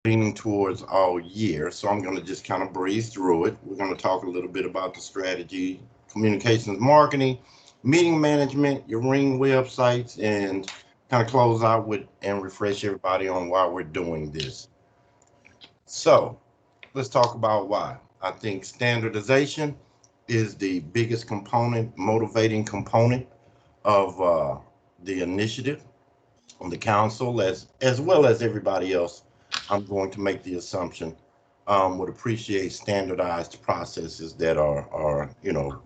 leaning towards all year. So I'm going to just kind of breeze through it. We're going to talk a little bit about the strategy, communications, marketing, meeting management, your ring websites, and kind of close out with and refresh everybody on why we're doing this. So let's talk about why. I think standardization is the biggest component, motivating component of the initiative on the council, as well as everybody else. I'm going to make the assumption would appreciate standardized processes that are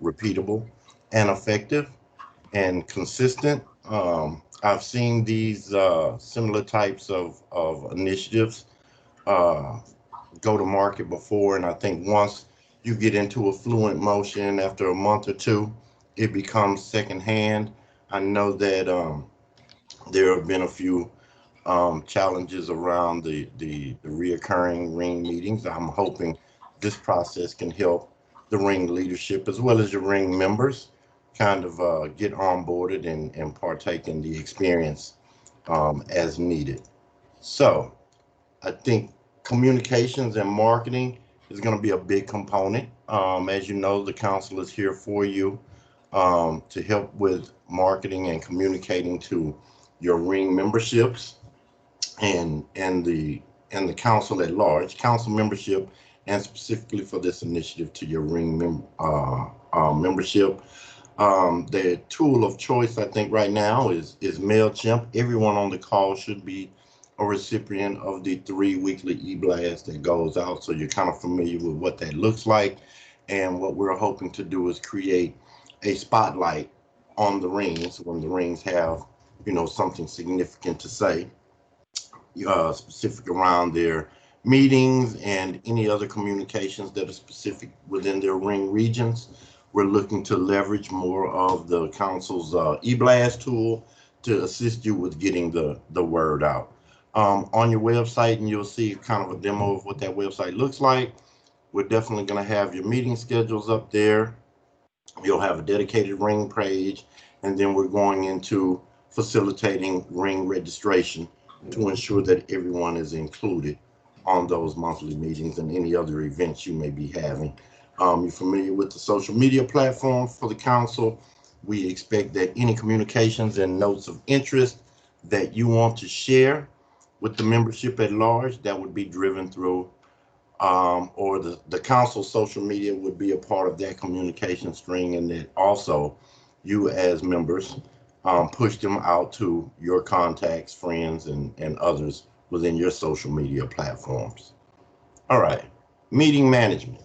repeatable and effective and consistent. I've seen these similar types of initiatives uh, go to market before, and I think once you get into a fluent motion after a month or two, it becomes secondhand. I know that there have been a few challenges around the reoccurring ring meetings. I'm hoping this process can help the ring leadership as well as your ring members kind of get onboarded and partake in the experience as needed. So I think communications and marketing is going to be a big component. As you know, the council is here for you to help with marketing and communicating to your ring memberships and the council at large, council membership, and specifically for this initiative to your membership. The tool of choice, I think, right now is Mailchimp. Everyone on the call should be a recipient of the 3 weekly e-blast that goes out, so you're kind of familiar with what that looks like. And what we're hoping to do is create a spotlight on the rings when the rings have, something significant to say, specific around their meetings and any other communications that are specific within their ring regions. We're looking to leverage more of the council's e-blast tool to assist you with getting the word out. On your website, and you'll see kind of a demo of what that website looks like. We're definitely going to have your meeting schedules up there. You'll have a dedicated ring page, and then we're going into facilitating ring registration to ensure that everyone is included on those monthly meetings and any other events you may be having. You're familiar with the social media platforms for the council. We expect that any communications and notes of interest that you want to share with the membership at large, that would be driven through or the council social media would be a part of that communication string, and that also you as members push them out to your contacts, friends, and others within your social media platforms. All right, meeting management.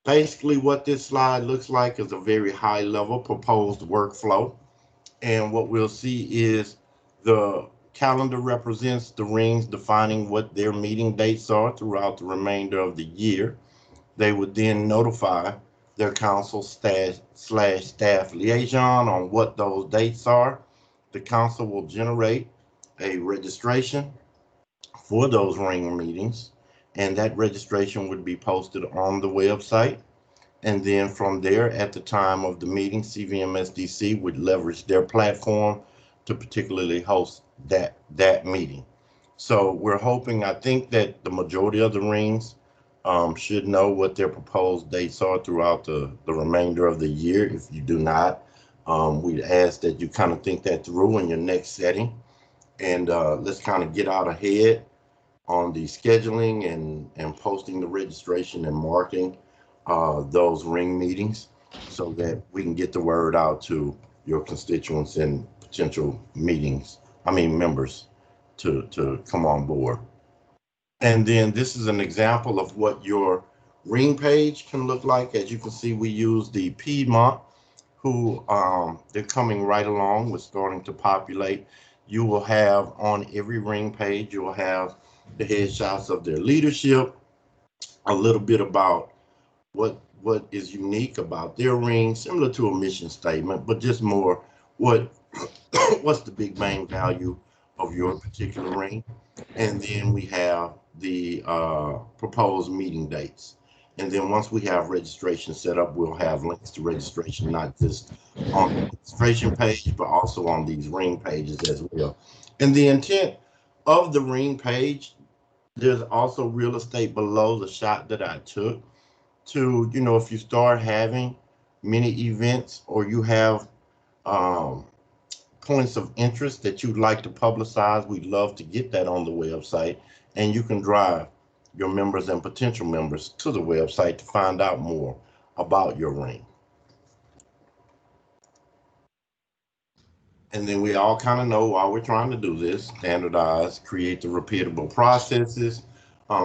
Basically, what this slide looks like is a very high level proposed workflow. And what we'll see is the calendar represents the rings defining what their meeting dates are throughout the remainder of the year. They would then notify their council staff liaison on what those dates are. The council will generate a registration for those ring meetings, and that registration would be posted on the website. And then from there, at the time of the meeting, CVMSDC would leverage their platform to particularly host that meeting. So we're hoping, I think that the majority of the rings should know what their proposed dates are throughout the remainder of the year. If you do not, we'd ask that you kind of think that through in your next setting. And let's kind of get out ahead on the scheduling and posting the registration and marking those ring meetings so that we can get the word out to your constituents and potential members to come on board. And then this is an example of what your ring page can look like. As you can see, we use the Piedmont, who they're coming right along with starting to populate. You will have on every ring page, you will have the headshots of their leadership, a little bit about what is unique about their ring, similar to a mission statement, but just more what what's the big bang value of your particular ring. And then we have the proposed meeting dates. And then once we have registration set up, we'll have links to registration, not just on the registration page, but also on these ring pages as well. And the intent of the ring page There's also real estate below the shot that I took to, if you start having many events or you have um, points of interest that you'd like to publicize, we'd love to get that on the website. And you can drive your members and potential members to the website to find out more about your ring. And then we all kind of know why we're trying to do this: standardize, create the repeatable processes,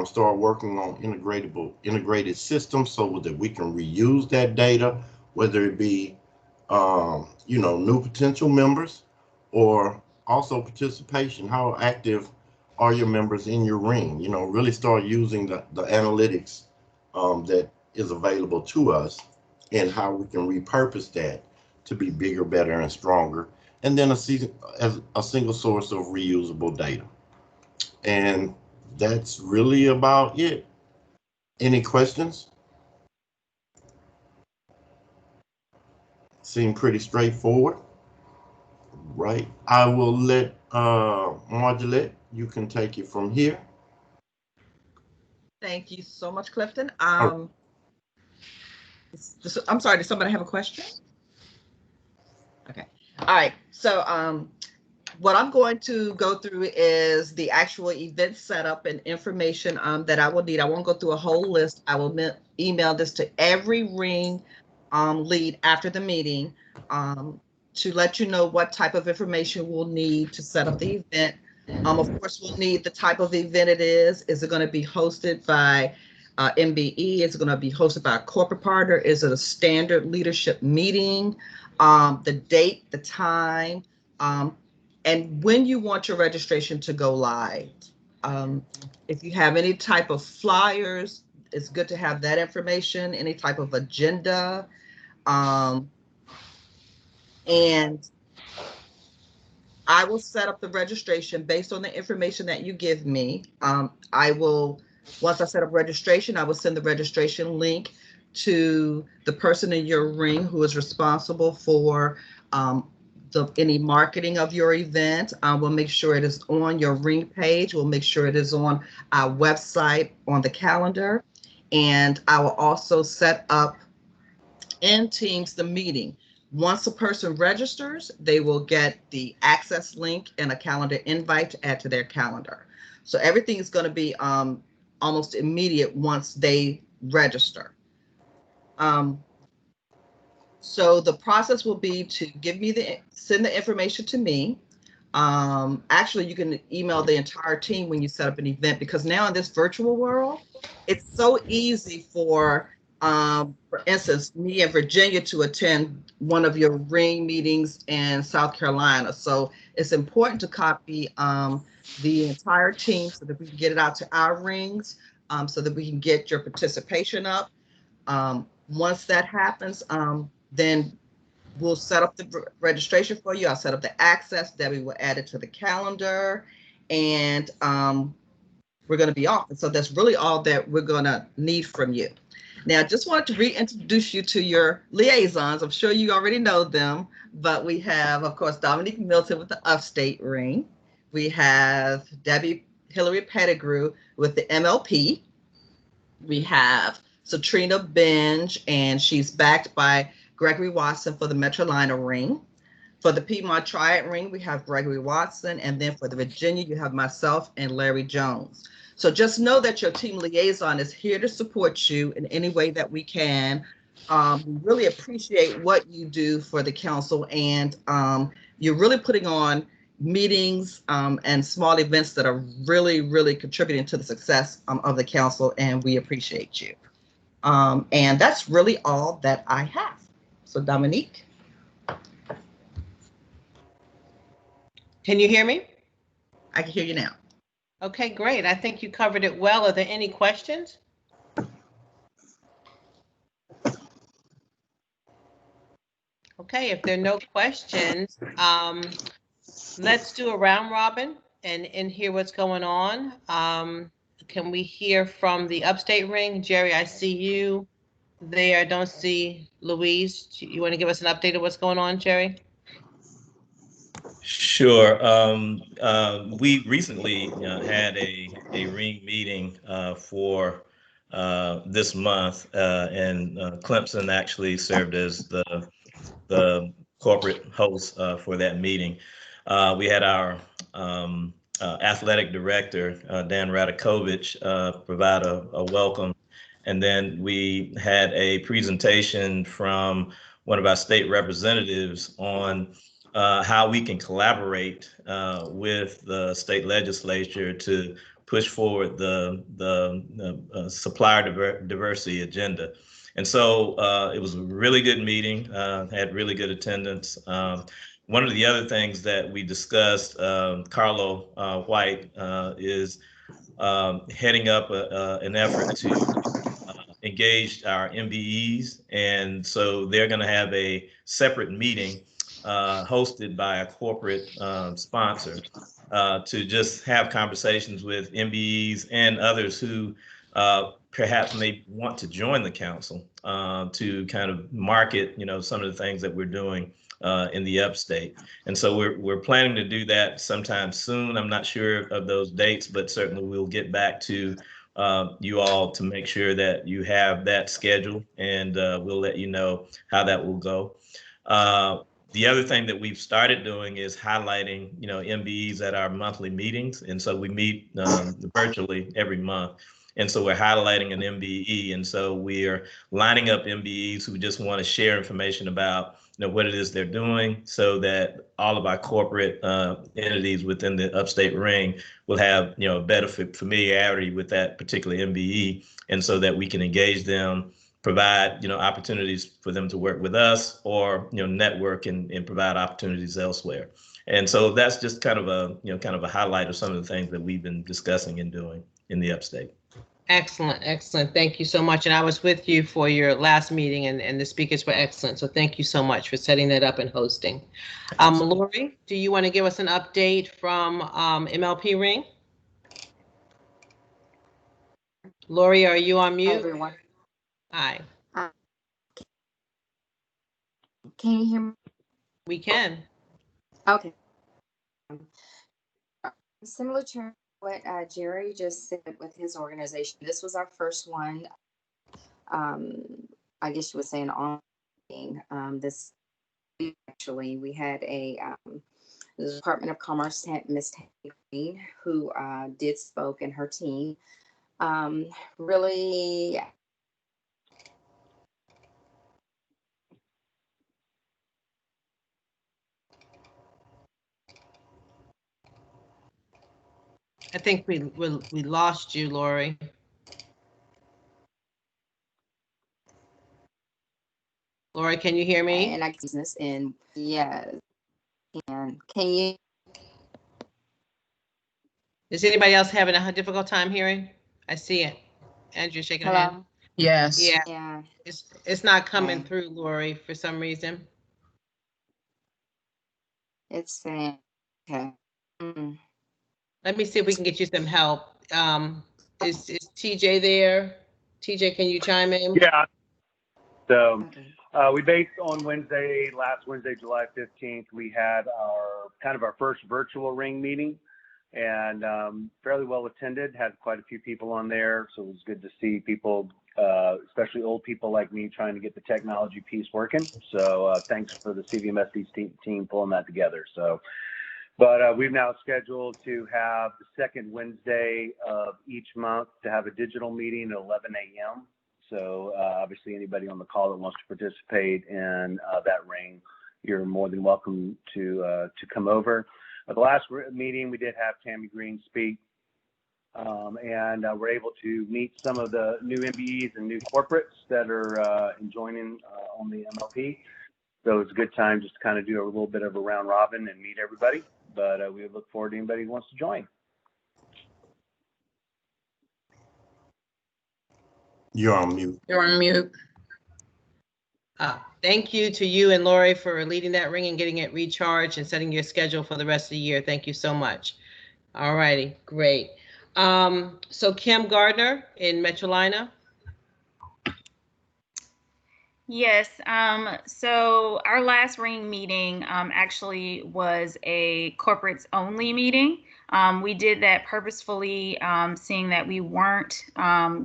start working on integrated systems so that we can reuse that data, whether it be new potential members or also participation. How active are your members in your ring? Really start using the analytics that is available to us, and how we can repurpose that to be bigger, better, and stronger. And then as a single source of reusable data. And that's really about it. Any questions? Seem pretty straightforward, right? I will let Marjorie, you can take it from here. Thank you so much, Clifton. Oh. I'm sorry, did somebody have a question? Okay. All right. So what I'm going to go through is the actual event setup and information that I will need. I won't go through a whole list. I will email this to every ring lead after the meeting to let you know what type of information we'll need to set up the event. Of course, we'll need the type of event it is. Is it going to be hosted by MBE? Is it going to be hosted by a corporate partner? Is it a standard leadership meeting? The date, the time, and when you want your registration to go live. If you have any type of flyers, it's good to have that information, any type of agenda. And I will set up the registration based on the information that you give me. Once I set up registration, I will send the registration link to the person in your ring who is responsible for any marketing of your event. We'll make sure it is on your ring page. We'll make sure it is on our website on the calendar. And I will also set up in Teams the meeting. Once a person registers, they will get the access link and a calendar invite to add to their calendar. So everything is going to be almost immediate once they register. So the process will be to send the information to me. Actually, you can email the entire team when you set up an event, because now in this virtual world, it's so easy for instance, me and Virginia to attend one of your ring meetings in South Carolina. So it's important to copy the entire team so that we can get it out to our rings, so that we can get your participation up. Once that happens, then we'll set up the registration for you. I'll set up the access. Debbie will add it to the calendar, and we're going to be off. And so that's really all that we're going to need from you. Now, I just wanted to reintroduce you to your liaisons. I'm sure you already know them, but we have, of course, Dominique Milton with the Upstate Ring. We have Debbie Hillary Pettigrew with the MLP. We have Satrina Binge, and she's backed by Gregory Watson for the Metrolina Ring. For the Piedmont Triad Ring, we have Gregory Watson, and then for the Virginia, you have myself and Larry Jones. So just know that your team liaison is here to support you in any way that we can. We really appreciate what you do for the council, and you're really putting on meetings and small events that are really, really contributing to the success of the council, and we appreciate you. And that's really all that I have. So Dominique. Can you hear me? I can hear you now. Okay, great. I think you covered it well. Are there any questions? Okay, if there are no questions, let's do a round robin and hear what's going on. Can we hear from the Upstate Ring? Jerry, I see you there. I don't see Louise. You want to give us an update of what's going on, Jerry? Sure. We recently had a ring meeting for this month, and Clemson actually served as the corporate host for that meeting. We had our athletic director, Dan Radakovich, provide a welcome. And then we had a presentation from one of our state representatives on how we can collaborate with the state legislature to push forward the supplier diversity agenda. And so it was a really good meeting, had really good attendance. One of the other things that we discussed, Carlo White is heading up an effort to engage our MBEs. And so they're going to have a separate meeting hosted by a corporate sponsor to just have conversations with MBEs and others who perhaps may want to join the council to kind of market, some of the things that we're doing in the upstate. And so we're planning to do that sometime soon. I'm not sure of those dates, but certainly we'll get back to you all to make sure that you have that schedule, and we'll let you know how that will go. The other thing that we've started doing is highlighting, MBEs at our monthly meetings. And so we meet virtually every month. And so we're highlighting an MBE. And so we're lining up MBEs who just want to share information about what it is they're doing, so that all of our corporate entities within the upstate ring will have a better familiarity with that particular MBE, and so that we can engage them, provide opportunities for them to work with us, or network and provide opportunities elsewhere. And so that's just kind of a highlight of some of the things that we've been discussing and doing in the upstate. Excellent, excellent. Thank you so much. And I was with you for your last meeting, and the speakers were excellent. So thank you so much for setting that up and hosting. Lori, do you want to give us an update from MLP Ring? Lori, are you on mute? Hi, everyone. Hi. Can you hear me? We can. Okay. Similar to what Jerry just said with his organization, this was our first one. I guess you would say an online meeting. This actually, we had the Department of Commerce, Miss Tammy Green, who did spoke, and her team really. I think we lost you, Lori. Lori, can you hear me? And I business and yeah, and can you? Is anybody else having a difficult time hearing? I see it. Andrew shaking her head. Yes. Yeah. It's not coming through, Lori, for some reason. It's saying okay. Let me see if we can get you some help. Is TJ there? TJ, can you chime in? Yeah. So we based on last Wednesday, July 15th, we had our first virtual ring meeting, and fairly well attended, had quite a few people on there. So it was good to see people, especially old people like me, trying to get the technology piece working. So thanks for the CVMSDC team pulling that together. So, but we've now scheduled to have the second Wednesday of each month to have a digital meeting at 11 a.m. So obviously anybody on the call that wants to participate in that ring, you're more than welcome to come over. At the last meeting, we did have Tammy Green speak, and we're able to meet some of the new MBEs and new corporates that are joining on the MLP. So it's a good time just to kind of do a little bit of a round robin and meet everybody. But we look forward to anybody who wants to join. You're on mute. You're on mute. Thank you to you and Lori for leading that ring and getting it recharged and setting your schedule for the rest of the year. Thank you so much. All righty, great. So Kim Gardner in Metrolina. Yes. So our last ring meeting actually was a corporates only meeting. We did that purposefully, seeing that we weren't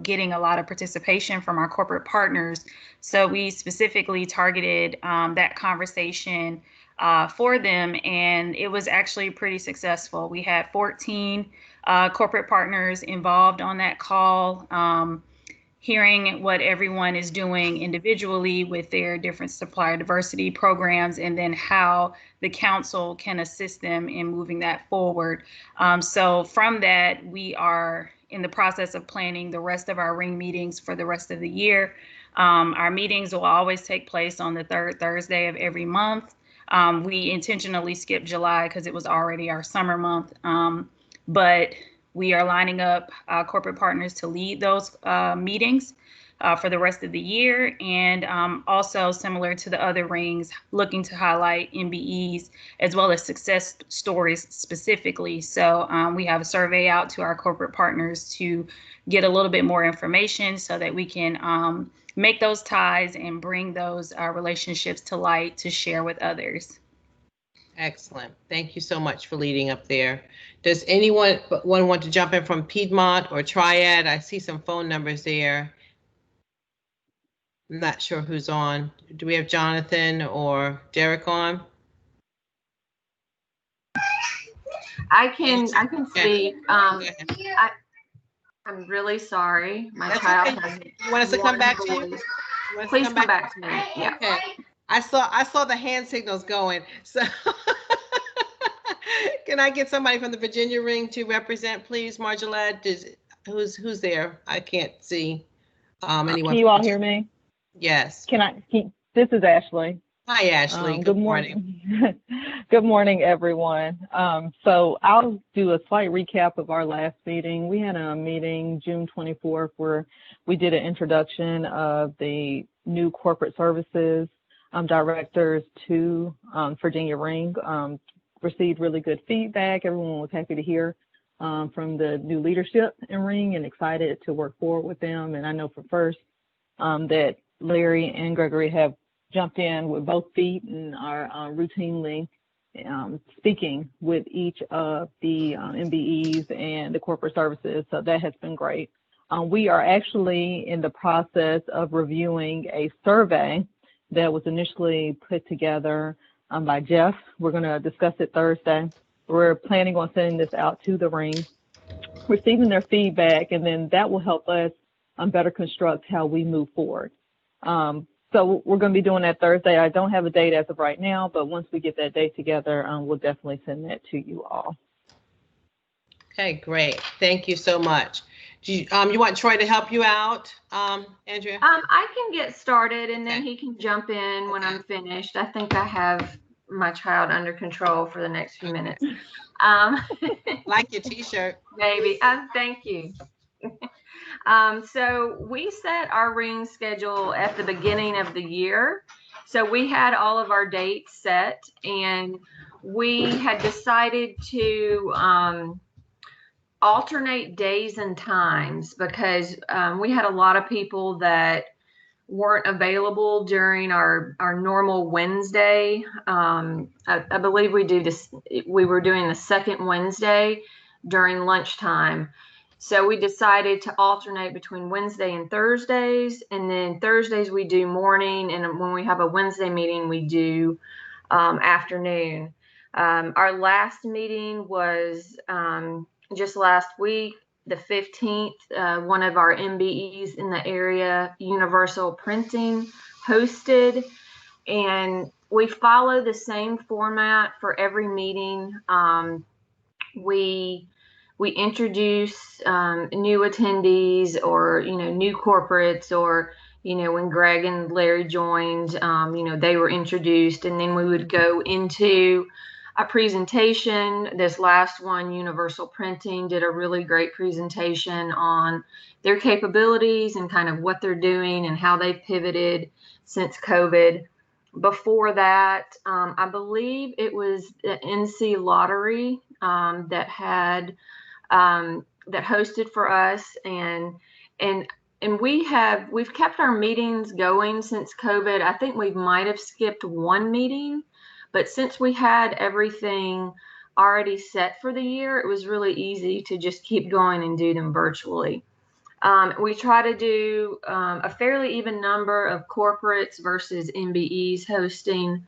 getting a lot of participation from our corporate partners. So we specifically targeted that conversation for them, and it was actually pretty successful. We had 14 corporate partners involved on that call. Hearing what everyone is doing individually with their different supplier diversity programs, and then how the council can assist them in moving that forward. So from that, we are in the process of planning the rest of our ring meetings for the rest of the year. Our meetings will always take place on the third Thursday of every month. We intentionally skipped July because it was already our summer month. But we are lining up corporate partners to lead those meetings for the rest of the year. And also similar to the other rings, looking to highlight MBEs as well as success stories specifically. So we have a survey out to our corporate partners to get a little bit more information so that we can make those ties and bring those relationships to light to share with others. Excellent. Thank you so much for leading up there. Does anyone want to jump in from Piedmont or Triad? I see some phone numbers there. I'm not sure who's on. Do we have Jonathan or Derek on? I can speak. I'm really sorry. My That's child okay. has. You want us to come back to you? Please come back to me. Yeah. Okay. I saw the hand signals going. So can I get somebody from the Virginia ring to represent, please? Marjalette, who's there? I can't see anyone. Can you all hear me? Yes. This is Ashley. Hi, Ashley. Good morning. Good morning, everyone. So I'll do a slight recap of our last meeting. We had a meeting June 24th where we did an introduction of the new corporate services directors to Virginia Ring. Received really good feedback. Everyone was happy to hear from the new leadership in Ring and excited to work forward with them. And I know for first that Larry and Gregory have jumped in with both feet and are routinely speaking with each of the MBEs and the corporate services. So that has been great. We are actually in the process of reviewing a survey that was initially put together by Jeff. We're going to discuss it Thursday. We're planning on sending this out to the ring, receiving their feedback, and then that will help us better construct how we move forward. So we're going to be doing that Thursday. I don't have a date as of right now, but once we get that date together, we'll definitely send that to you all. Okay, great. Thank you so much. Do you want Troy to help you out, Andrea? I can get started and then he can jump in when I'm finished. I think I have my child under control for the next few minutes. Like your t-shirt. Maybe. Thank you. So we set our ring schedule at the beginning of the year. So we had all of our dates set and we had decided to alternate days and times because we had a lot of people that weren't available during our normal Wednesday. I believe we were doing the second Wednesday during lunchtime. So we decided to alternate between Wednesday and Thursdays, and then Thursdays we do morning, and when we have a Wednesday meeting, we do afternoon. Our last meeting was just last week, the 15th. One of our MBEs in the area, Universal Printing, hosted, and we follow the same format for every meeting. We introduce new attendees or, new corporates or, when Greg and Larry joined, they were introduced, and then we would go into a presentation. This last one, Universal Printing, did a really great presentation on their capabilities and kind of what they're doing and how they've pivoted since COVID. Before that, I believe it was the NC Lottery that hosted for us, and we've kept our meetings going since COVID. I think we might have skipped one meeting, but since we had everything already set for the year, it was really easy to just keep going and do them virtually. We try to do a fairly even number of corporates versus MBEs hosting.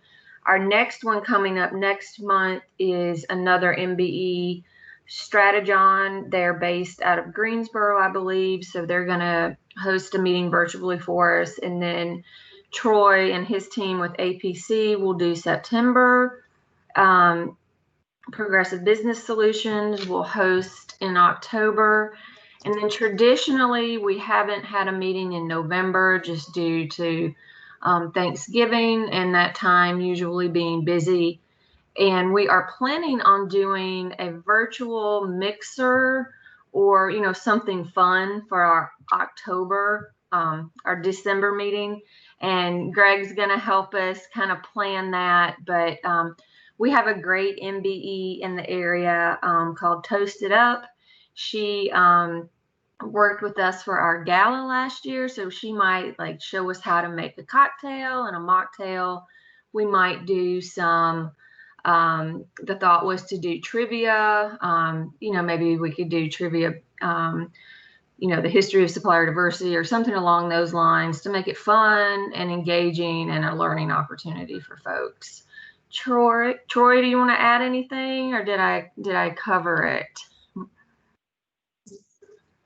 Our next one coming up next month is another MBE, Strategon. They're based out of Greensboro, I believe. So they're going to host a meeting virtually for us. And then Troy and his team with APC will do September. Progressive Business Solutions will host in October. And then traditionally, we haven't had a meeting in November just due to Thanksgiving and that time usually being busy. And we are planning on doing a virtual mixer or, something fun for our October, our December meeting. And Greg's going to help us kind of plan that. But we have a great MBE in the area called Toasted Up. She worked with us for our gala last year, so she might show us how to make a cocktail and a mocktail. We might do some, the thought was to do trivia. Maybe we could do trivia, the history of supplier diversity or something along those lines to make it fun and engaging and a learning opportunity for folks. Troy, do you want to add anything, or did I cover it?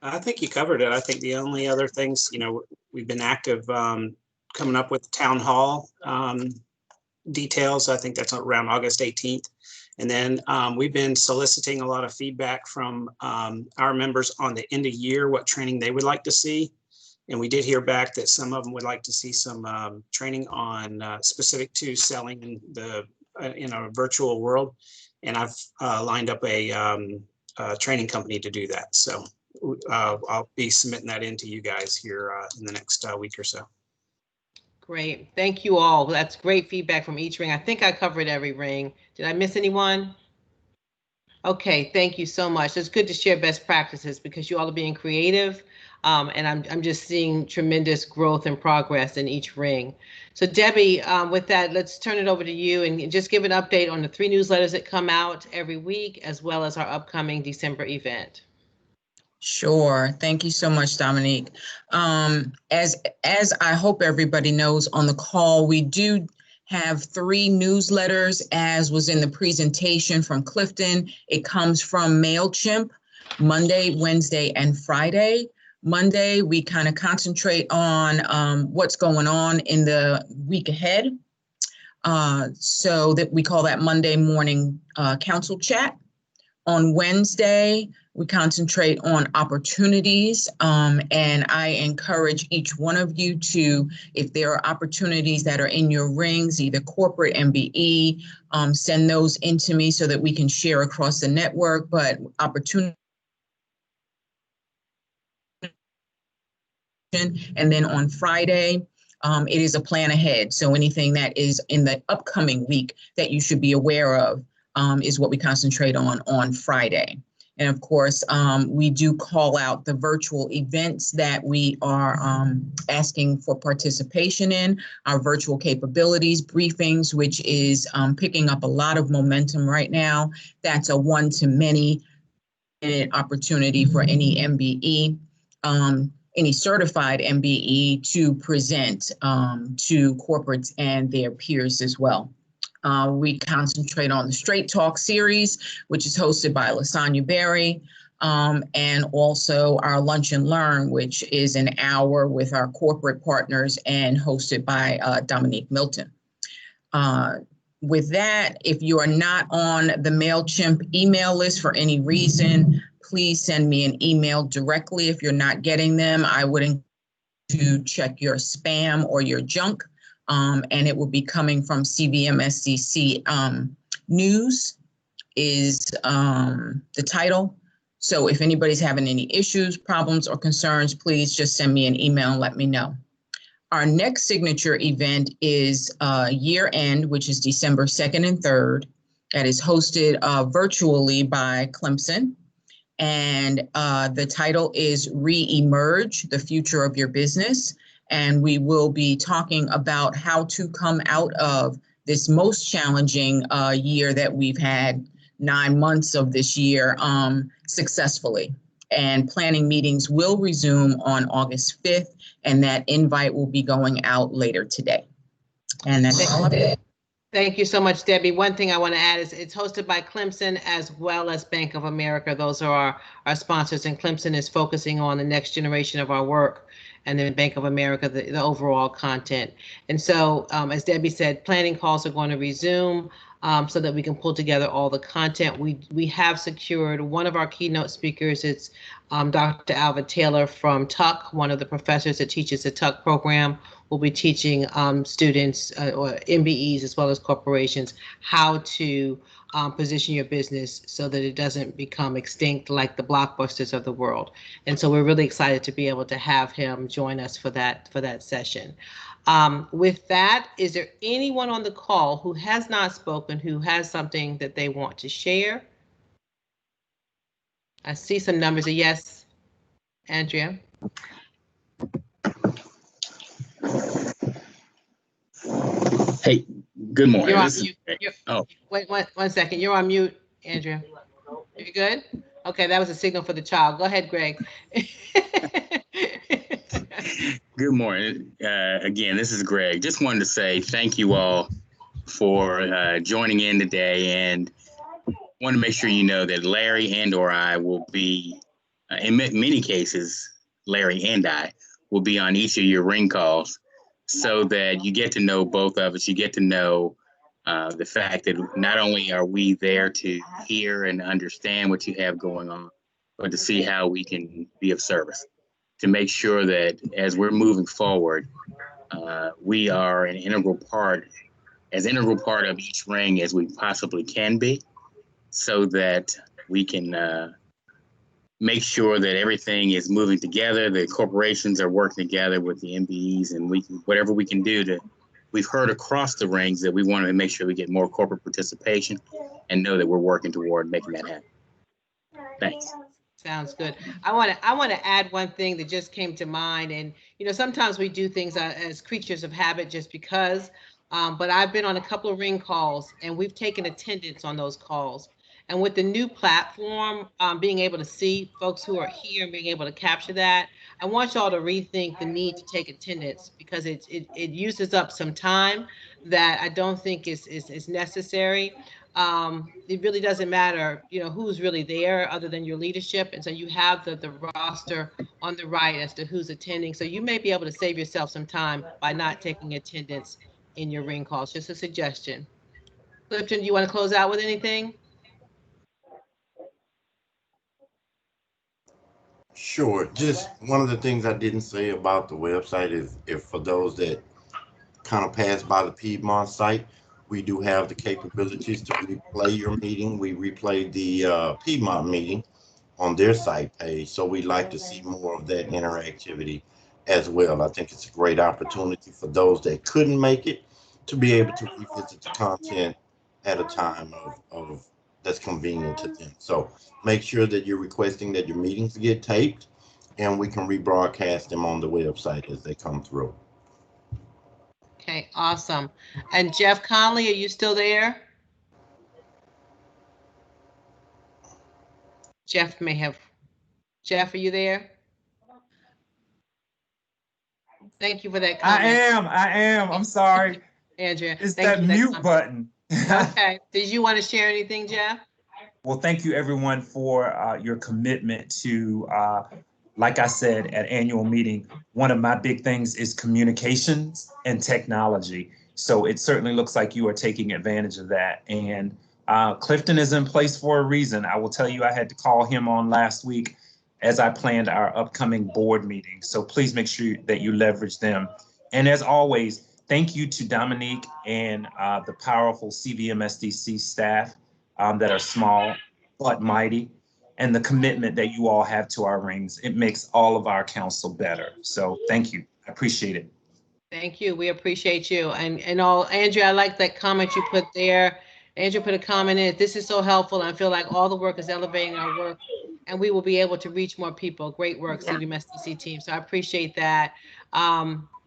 I think you covered it. I think the only other things, we've been active coming up with town hall details. I think that's around August 18th. And then we've been soliciting a lot of feedback from our members on the end of year, what training they would like to see. And we did hear back that some of them would like to see some training on specific to selling in a virtual world. And I've lined up a training company to do that. So I'll be submitting that in to you guys here in the next week or so. Great. Thank you all. That's great feedback from each ring. I think I covered every ring. Did I miss anyone? Okay, thank you so much. It's good to share best practices because you all are being creative. And I'm just seeing tremendous growth and progress in each ring. So Debbie, with that, let's turn it over to you and just give an update on the 3 newsletters that come out every week, as well as our upcoming December event. Sure. Thank you so much, Dominique. As I hope everybody knows on the call, we do have 3 newsletters, as was in the presentation from Clifton. It comes from MailChimp, Monday, Wednesday, and Friday. Monday, we kind of concentrate on what's going on in the week ahead. So that we call that Monday morning council chat. On Wednesday, we concentrate on opportunities, and I encourage each one of you to, if there are opportunities that are in your rings, either corporate, MBE, send those into me so that we can share across the network, but opportunity. And then on Friday, it is a plan ahead. So anything that is in the upcoming week that you should be aware of is what we concentrate on Friday. And of course, we do call out the virtual events that we are asking for participation in, our virtual capabilities briefings, which is picking up a lot of momentum right now. That's a one-to-many opportunity for any MBE, any certified MBE to present to corporates and their peers as well. We concentrate on the Straight Talk series, which is hosted by Lasagna Berry, and also our Lunch and Learn, which is an hour with our corporate partners and hosted by Dominique Milton. With that, if you are not on the MailChimp email list for any reason, please send me an email directly. If you're not getting them, I would encourage you to check your spam or your junk. And it will be coming from CVMSDC news is the title. So if anybody's having any issues, problems, or concerns, please just send me an email and let me know. Our next signature event is year end, which is December 2nd and 3rd. That is hosted virtually by Clemson. And the title is Re-Emerge, the Future of Your Business. And we will be talking about how to come out of this most challenging year that we've had, 9 months of this year, successfully. And planning meetings will resume on August 5th, and that invite will be going out later today. And that's all of it. Thank you so much, Debbie. One thing I want to add is it's hosted by Clemson as well as Bank of America. Those are our sponsors, and Clemson is focusing on the next generation of our work, and then Bank of America, the overall content. And so, as Debbie said, planning calls are going to resume so that we can pull together all the content. We have secured one of our keynote speakers. It's Dr. Alva Taylor from Tuck, one of the professors that teaches the Tuck program. Will be teaching students or MBEs as well as corporations how to position your business so that it doesn't become extinct like the Blockbusters of the world. And so we're really excited to be able to have him join us for that session. With that, is there anyone on the call who has not spoken, who has something that they want to share? I see some numbers. Yes, Andrea. Hey, good morning. You're on mute. Wait 1 second. You're on mute, Andrea. You good? Okay, that was a signal for the child. Go ahead, Greg. Good morning. Again, this is Greg. Just wanted to say thank you all for joining in today, and want to make sure you know that Larry and or I will be, in many cases, Larry and I will be on each of your ring calls, so that you get to know both of us. You get to know the fact that not only are we there to hear and understand what you have going on, but to see how we can be of service, to make sure that as we're moving forward, we are an integral part of each ring as we possibly can be, so that we can make sure that everything is moving together. The corporations are working together with the MBEs, and whatever we can do to, we've heard across the rings that we want to make sure we get more corporate participation, and know that we're working toward making that happen. Thanks. Sounds good. I want to add one thing that just came to mind. And, you know, sometimes we do things as creatures of habit just because, but I've been on a couple of ring calls and we've taken attendance on those calls. And with the new platform, being able to see folks who are here and being able to capture that, I want y'all to rethink the need to take attendance, because it uses up some time that I don't think is necessary. It really doesn't matter, you know, who's really there other than your leadership. And so you have the roster on the right as to who's attending. So you may be able to save yourself some time by not taking attendance in your ring calls. Just a suggestion. Clifton, do you want to close out with anything? Sure. Just one of the things I didn't say about the website is, if for those that kind of pass by the Piedmont site, we do have the capabilities to replay your meeting. We replayed the Piedmont meeting on their site page. So we'd like to see more of that interactivity as well. I think it's a great opportunity for those that couldn't make it to be able to revisit the content at a time of that's convenient to them. So make sure that you're requesting that your meetings get taped, and we can rebroadcast them on the website as they come through. Okay, awesome. And Jeff Conley, are you still there? Jeff, are you there? Thank you for that comment. I am. I'm sorry. Andrea. It's that mute button. Okay. Did you want to share anything, Jeff? Well, thank you everyone for your commitment to, like I said, at annual meeting, one of my big things is communications and technology. So it certainly looks like you are taking advantage of that. And Clifton is in place for a reason. I will tell you, I had to call him on last week as I planned our upcoming board meeting. So please make sure that you leverage them. And as always, thank you to Dominique and the powerful CVMSDC staff that are small but mighty, and the commitment that you all have to our rings. It makes all of our council better. So thank you. I appreciate it. Thank you. We appreciate you. And Andrea, I like that comment you put there. Andrew put a comment in, this is so helpful. I feel like all the work is elevating our work and we will be able to reach more people. Great work, Yeah. CVMSDC team. So I appreciate that.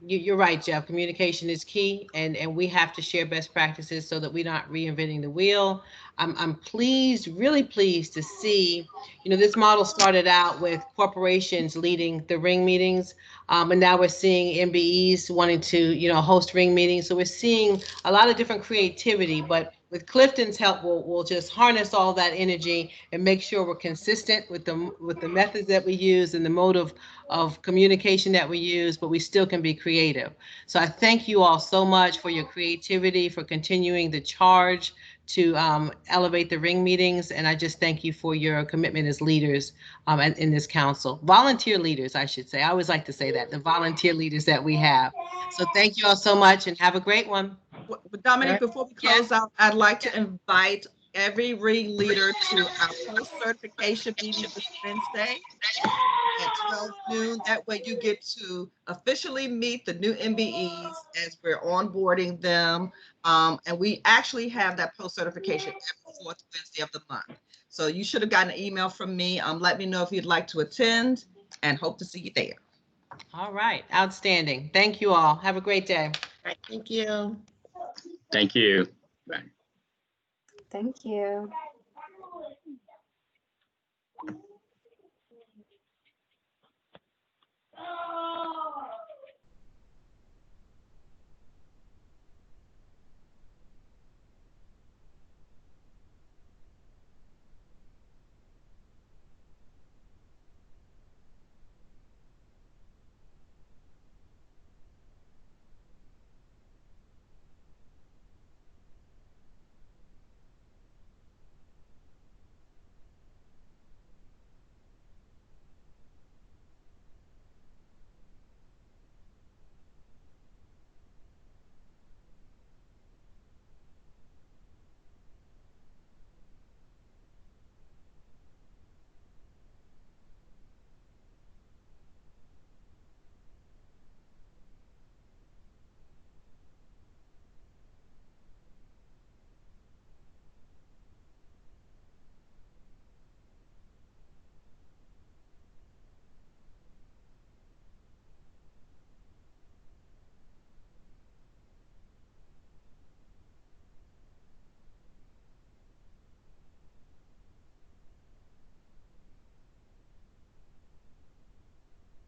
You're right, Jeff. Communication is key, and we have to share best practices so that we're not reinventing the wheel. I'm pleased, really pleased to see, this model started out with corporations leading the ring meetings, and now we're seeing MBEs wanting to, host ring meetings. So we're seeing a lot of different creativity, but with Clifton's help, we'll just harness all that energy and make sure we're consistent with the methods that we use and the mode of communication that we use, but we still can be creative. So I thank you all so much for your creativity, for continuing the charge to elevate the ring meetings. And I just thank you for your commitment as leaders in this council. Volunteer leaders, I should say. I always like to say that, the volunteer leaders that we have. So thank you all so much and have a great one. Dominique, before we close out, I'd like to invite every ring leader to our post-certification meeting this Wednesday at 12 noon. That way you get to officially meet the new MBEs as we're onboarding them. And we actually have that post-certification every fourth Wednesday of the month. So you should have gotten an email from me. Let me know if you'd like to attend and hope to see you there. All right. Outstanding. Thank you all. Have a great day. Thank you. Thank you. Bye. Thank you.